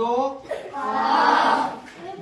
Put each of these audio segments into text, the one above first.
2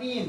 3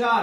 4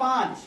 5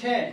6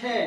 6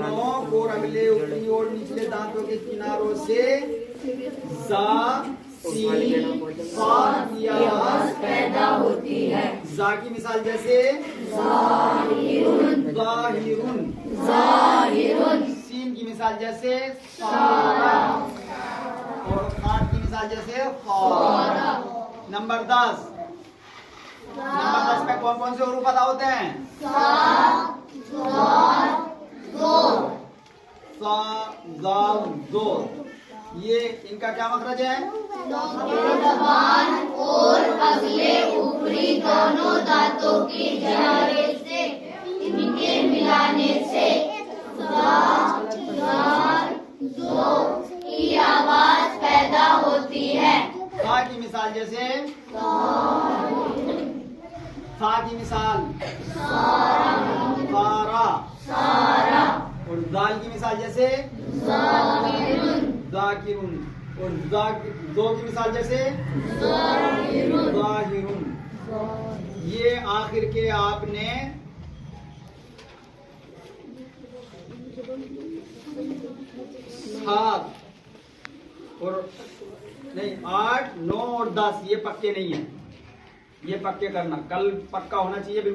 नोक और अगले ऊपरी और निचले दांतों के किनारों से जा सीन फा की आवाज पैदा होती है। जा की मिसाल जैसे ज़ाहिरुन ज़ाहिरुन, ज़ाहिरुन सीन की मिसाल जैसे सारा और खान की मिसाल जैसे खारा। नंबर 10 में कौन कौन से हुरूफ अदा होते हैं? सा, ज़ाल, ज़ो। ये इनका क्या मखरज है? ज़बान और अगले ऊपरी दोनों दांतों के किनारे से इनके मिलाने से की आवाज पैदा होती है। सा की मिसाल जैसे सा की मिसाल सारा और दाल की मिसाल जैसे ज़ाकिरुन और दो की मिसाल जैसे ज़ाहिरुन। ये आखिर के आपने 7 और नहीं 8, 9 और 10 ये पक्के नहीं है, ये पक्के करना, कल पक्का होना चाहिए।